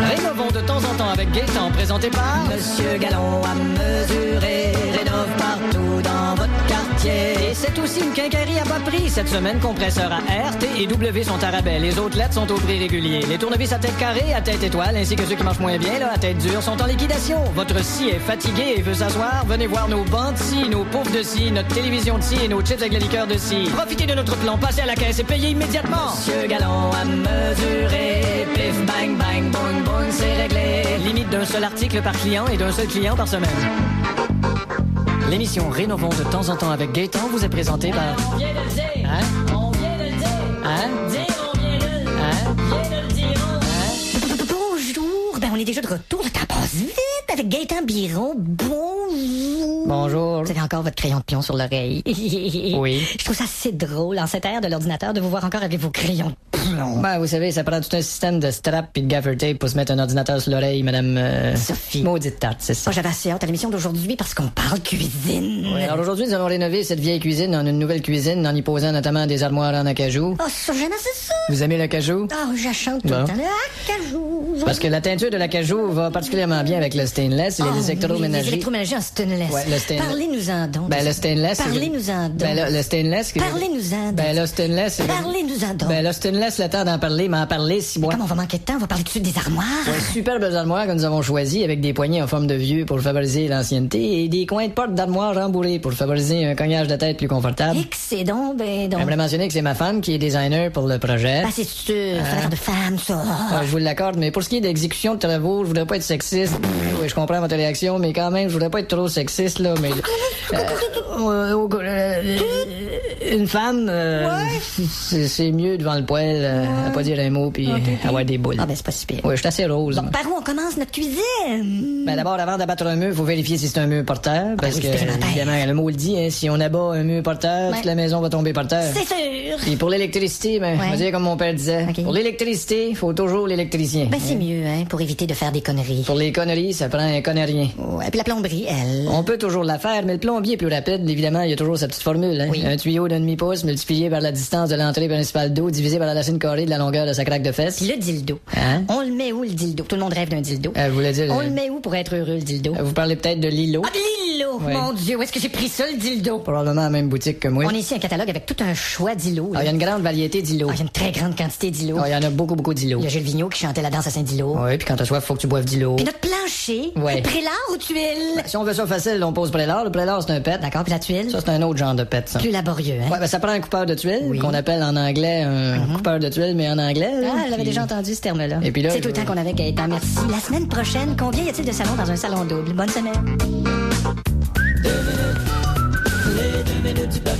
Rénovons de temps en temps avec Gaëtan, présenté par Monsieur Galon à mesurer, rénove partout dans votre quartier. Et c'est aussi une quincaillerie à bas prix. Cette semaine, compresseurs à R, T et W sont à rabais. Les autres lettres sont au prix régulier. Les tournevis à tête carrée, à tête étoile, ainsi que ceux qui marchent moins bien, là, à tête dure, sont en liquidation. Votre scie est fatigué et veut s'asseoir? Venez voir nos bancs de scie, nos poufs de scie, notre télévision de scie et nos chips avec la liqueur de scie. Profitez de notre plan, passez à la caisse et payez immédiatement. Monsieur Galon à mesurer, pif bang bang boing boing, c'est réglé. Limite d'un seul article par client et d'un seul client par semaine. L'émission Rénovons de temps en temps avec Gaëtan vous est présentée par... On vient de le dire. Hein? On vient de le dire. Hein? Dire, on vient de le Hein? vient de le dire. Bonjour, ben on est déjà de retour, le temps passe vite avec Gaëtan Biron. Bonjour. Bonjour. Vous avez encore votre crayon de plomb sur l'oreille. Oui. Je trouve ça assez drôle en cette ère de l'ordinateur de vous voir encore avec vos crayons de plomb. Ben, vous savez, ça prend tout un système de strap et de gaffer tape pour se mettre un ordinateur sur l'oreille, madame... Sophie. Maudite tarte, c'est ça. Moi, j'avais assez hâte à l'émission d'aujourd'hui parce qu'on parle cuisine. Ouais, alors aujourd'hui, nous allons rénover cette vieille cuisine en une nouvelle cuisine en y posant notamment des armoires en acajou. Oh, ça, j'aime assez ça. Vous aimez l'acajou? Oh, j'achante tout Bon. le temps. Le acajou. Parce que la teinture de l'acajou va particulièrement bien avec le stainless et les Les électroménagers. électroménagers en stainless. Ouais, le stainless. Parlez-nous-en donc. Ben, le stainless... Parlez-nous-en donc. Ben, le stainless... Parlez-nous-en donc. Ben, le stainless... Parlez-nous-en donc. Ben, le stainless, le temps d'en parler, m'en parler, si moi. Comme on va manquer de temps, on va parler tout de suite des armoires. Ouais, superbes armoires que nous avons choisies avec des poignées en forme de vieux pour favoriser l'ancienneté et des coins de porte d'armoires rembourrés pour favoriser un cognage de tête plus confortable. Excédent, ben donc. J'aimerais mentionner que c'est ma femme qui est designer pour le projet. Ben, c'est sûr, c'est une affaire de femme, ça. Je vous l'accorde, mais pour ce qui est d'exécution de travaux, je voudrais pas être sexiste. Oui, je comprends votre réaction, mais quand même, je voudrais pas être trop sexiste, là, mais... une femme, c'est mieux devant le poêle, à pas dire un mot, puis avoir des boules. Ah ben, c'est pas si pire. Oui, je suis assez rose. Bon, par où on commence notre cuisine? Ben d'abord, avant d'abattre un mur, il faut vérifier si c'est un mur porteur, parce oui, que, supplémentaire. évidemment, le mot le dit, hein, si on abat un mur porteur, Ouais. toute la maison va tomber par terre. C'est sûr. Puis pour l'électricité, ben, Ouais. je vais dire comme mon père disait, Ok. pour l'électricité, il faut toujours l'électricien. Ben, c'est mieux, hein, pour éviter de faire des conneries. Pour les conneries, ça prend un connarien. Ouais, puis la plomberie, elle. On peut toujours la faire, mais le plombier est plus rapide. Évidemment, il y a toujours sa petite formule. Hein? Oui. Un tuyau d'un demi-pouce multiplié par la distance de l'entrée principale d'eau divisé par la racine carrée de la longueur de sa craque de fesses. Puis le dildo. Hein? On le met où, le dildo? Tout le monde rêve d'un dildo. Vous voulez dire... On le met où pour être heureux, le dildo? vous parlez peut-être de Lilo. Ah, de l'îlot! Ouais. Mon Dieu, où est-ce que j'ai pris ça, le dildo? Probablement à la même boutique que moi. On est ici un catalogue avec tout un choix d'îlots. Ah, il y a une grande variété d'îlots. Ah, il y a une très grande quantité d'îlots. Ah, il y en a beaucoup d'îlots. Il y a Gilles Vigneault qui chantait la danse à Saint-Dilo. Oui, puis quand t'as soif, faut que tu boives d'îlots. Puis notre plancher, Ouais. prélard ou tuile? Si on veut ça facile, on pose prélard. Le prélard, c'est un pet. D'accord, puis la tuile? Ça, c'est un autre genre de pet, ça. Plus laborieux, hein? Ouais, ben ça prend un coupeur de tuiles, Oui. qu'on appelle en anglais un coupeur de tuiles, mais en anglais. là. Ah, elle avait Puis- déjà entendu ce terme-là. Et puis là, c'est tout le temps qu'on avait Gaëtan, merci. La semaine prochaine, combien y a-t-il de salons dans un salon double? Bonne semaine. Les 2 minutes du peuple.